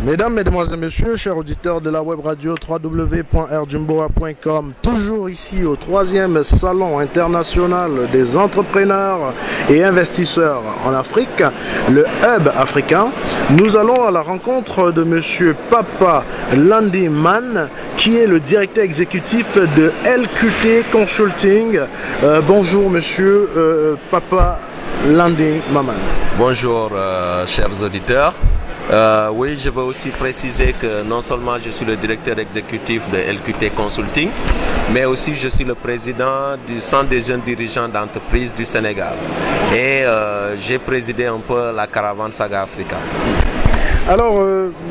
Mesdames, Mesdemoiselles, Messieurs, chers auditeurs de la web radio www.rjumboa.com, toujours ici au 3e Salon international des entrepreneurs et investisseurs en Afrique, le Hub africain. Nous allons à la rencontre de Monsieur Papa Landi Man, qui est le directeur exécutif de LQT Consulting. Bonjour Monsieur Papa Landi Maman. Bonjour chers auditeurs. Oui, je veux aussi préciser que non seulement je suis le directeur exécutif de LQT Consulting, mais aussi je suis le président du Centre des jeunes dirigeants d'entreprise du Sénégal. Et j'ai présidé un peu la caravane Saga Africa. Alors,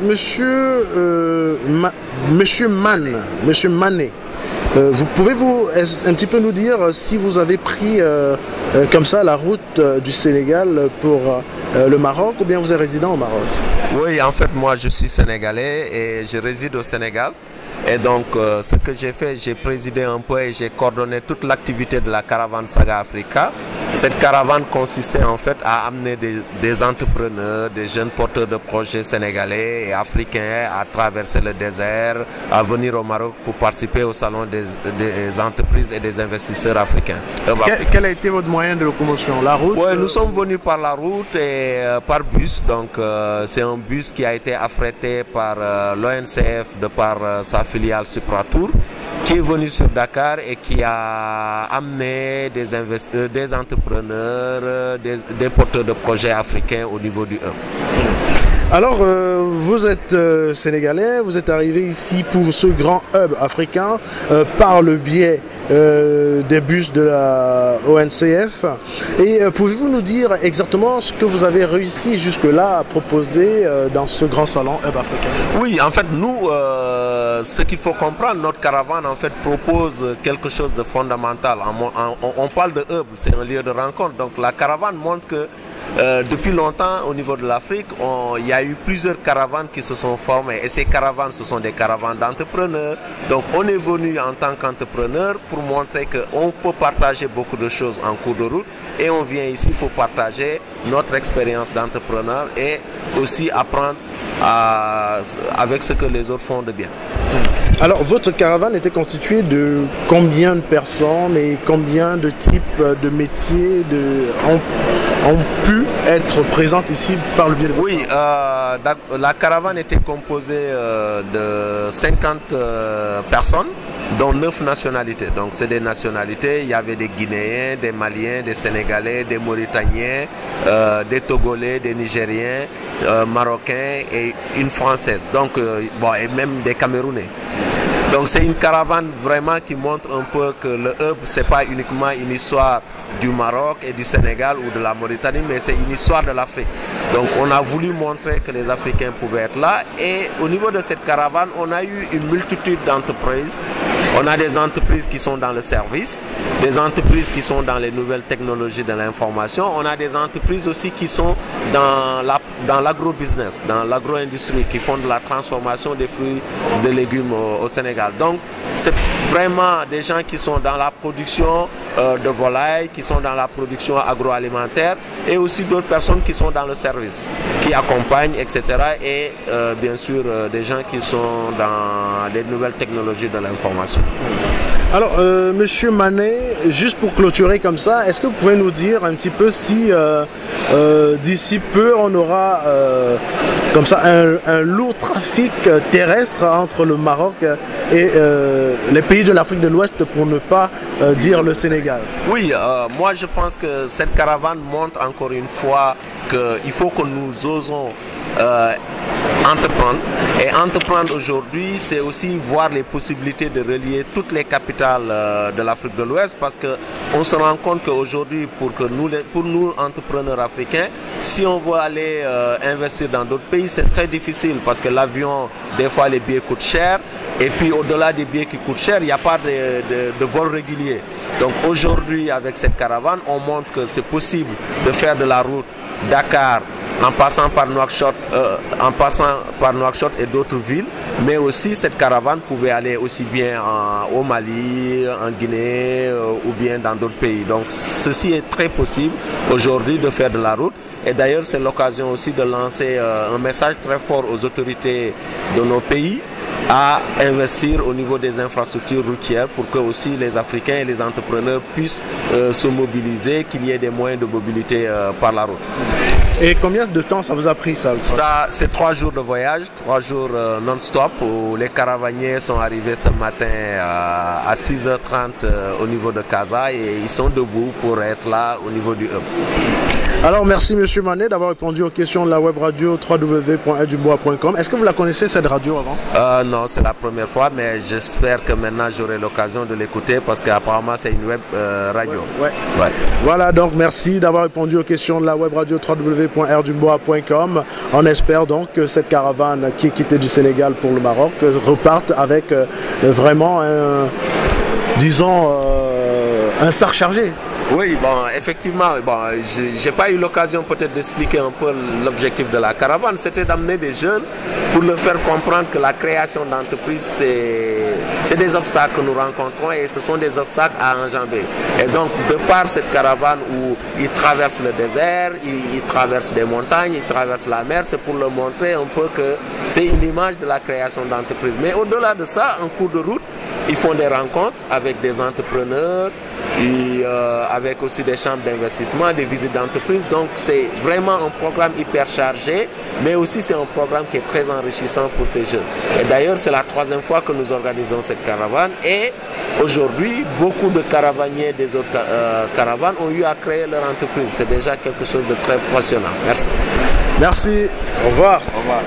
Monsieur Mané, vous pouvez-vous un petit peu nous dire si vous avez pris comme ça la route du Sénégal pour le Maroc ou bien vous êtes résident au Maroc? Oui, en fait, moi je suis sénégalais et je réside au Sénégal. Et donc, ce que j'ai fait, j'ai présidé un peu et j'ai coordonné toute l'activité de la caravane Saga Africa. Cette caravane consistait en fait à amener des entrepreneurs, des jeunes porteurs de projets sénégalais et africains à traverser le désert, à venir au Maroc pour participer au salon des entreprises et des investisseurs africains. Quel a été votre moyen de locomotion? La route? Oui, nous sommes venus par la route et par bus. Donc, c'est un bus qui a été affrété par l'ONCF de par sa filiale Supratour, qui est venu sur Dakar et qui a amené des entrepreneurs, des porteurs de projets africains au niveau du hub. Alors, vous êtes sénégalais, vous êtes arrivé ici pour ce grand hub africain par le biais des bus de la ONCF. Et pouvez-vous nous dire exactement ce que vous avez réussi jusque-là à proposer dans ce grand salon hub africain? Oui, en fait, nous, ce qu'il faut comprendre, notre caravane en fait propose quelque chose de fondamental. On parle de hub, c'est un lieu de rencontre. Donc la caravane montre que depuis longtemps, au niveau de l'Afrique, il y a eu plusieurs caravanes qui se sont formées. Et ces caravanes, ce sont des caravanes d'entrepreneurs. Donc, on est venu en tant qu'entrepreneur pour montrer qu'on peut partager beaucoup de choses en cours de route. Et on vient ici pour partager notre expérience d'entrepreneur et aussi apprendre avec ce que les autres font de bien. Alors, votre caravane était constituée de combien de personnes et combien de types de métiers ont pu être présentes ici par le biais de votre la caravane était composée de 50 personnes, dont 9 nationalités. Donc, c'est des nationalités. Il y avait des Guinéens, des Maliens, des Sénégalais, des Mauritaniens, des Togolais, des Nigériens, Marocains et une Française. Donc, et même des Camerounais. Donc c'est une caravane vraiment qui montre un peu que le hub, c'est pas uniquement une histoire du Maroc et du Sénégal ou de la Mauritanie, mais c'est une histoire de l'Afrique. Donc on a voulu montrer que les Africains pouvaient être là. Et au niveau de cette caravane, on a eu une multitude d'entreprises. On a des entreprises qui sont dans le service, des entreprises qui sont dans les nouvelles technologies de l'information. On a des entreprises aussi qui sont dans l'agro-business, dans l'agro-industrie, qui font de la transformation des fruits et légumes au Sénégal. Donc, c'est vraiment des gens qui sont dans la production de volailles, qui sont dans la production agroalimentaire et aussi d'autres personnes qui sont dans le service, qui accompagnent, etc. Et bien sûr, des gens qui sont dans les nouvelles technologies de l'information. Alors, Monsieur Mané, juste pour clôturer comme ça, est-ce que vous pouvez nous dire un petit peu si d'ici peu on aura comme ça un lourd trafic terrestre entre le Maroc et les pays de l'Afrique de l'Ouest, pour ne pas dire le Sénégal? Oui, moi je pense que cette caravane montre encore une fois qu'il faut que nous osons entreprendre. Et entreprendre aujourd'hui, c'est aussi voir les possibilités de relier toutes les capitales de l'Afrique de l'Ouest, parce qu'on se rend compte qu'aujourd'hui, pour nous entrepreneurs africains, si on veut aller investir dans d'autres pays, c'est très difficile, parce que l'avion, des fois les billets coûtent cher, et puis au-delà des billets qui coûtent cher, il n'y a pas de vol régulier. Donc aujourd'hui, avec cette caravane, on montre que c'est possible de faire de la route Dakar, en passant par Nouakchott et d'autres villes, mais aussi cette caravane pouvait aller aussi bien au Mali, en Guinée ou bien dans d'autres pays. Donc ceci est très possible aujourd'hui de faire de la route. Et d'ailleurs, c'est l'occasion aussi de lancer un message très fort aux autorités de nos pays à investir au niveau des infrastructures routières pour que aussi les Africains et les entrepreneurs puissent se mobiliser, qu'il y ait des moyens de mobilité par la route. Et combien de temps ça vous a pris ça? Ça, c'est 3 jours de voyage, 3 jours non-stop où les caravaniers sont arrivés ce matin à 6h30 au niveau de Casa et ils sont debout pour être là au niveau du hub. Alors merci Monsieur Mané d'avoir répondu aux questions de la web radio www.eldubois.com. Est-ce que vous la connaissez cette radio avant? Non, c'est la première fois, mais j'espère que maintenant j'aurai l'occasion de l'écouter parce qu'apparemment c'est une web radio. Ouais. Voilà, donc merci d'avoir répondu aux questions de la web radio www.eldubois.com. On espère donc que cette caravane qui est quittée du Sénégal pour le Maroc reparte avec vraiment un sac chargé. Oui, bon, effectivement, j'ai pas eu l'occasion peut-être d'expliquer un peu l'objectif de la caravane. C'était d'amener des jeunes pour leur faire comprendre que la création d'entreprises, c'est des obstacles que nous rencontrons et ce sont des obstacles à enjamber. Et donc, de par cette caravane où ils traversent le désert, ils traversent des montagnes, ils traversent la mer, c'est pour leur montrer un peu que c'est une image de la création d'entreprises. Mais au-delà de ça, en cours de route, ils font des rencontres avec des entrepreneurs, et avec aussi des chambres d'investissement, des visites d'entreprise. Donc c'est vraiment un programme hyper chargé, mais aussi c'est un programme qui est très enrichissant pour ces jeunes. Et d'ailleurs, c'est la 3e fois que nous organisons cette caravane. Et aujourd'hui, beaucoup de caravaniers des autres caravanes ont eu à créer leur entreprise. C'est déjà quelque chose de très passionnant. Merci. Merci. Au revoir. Au revoir.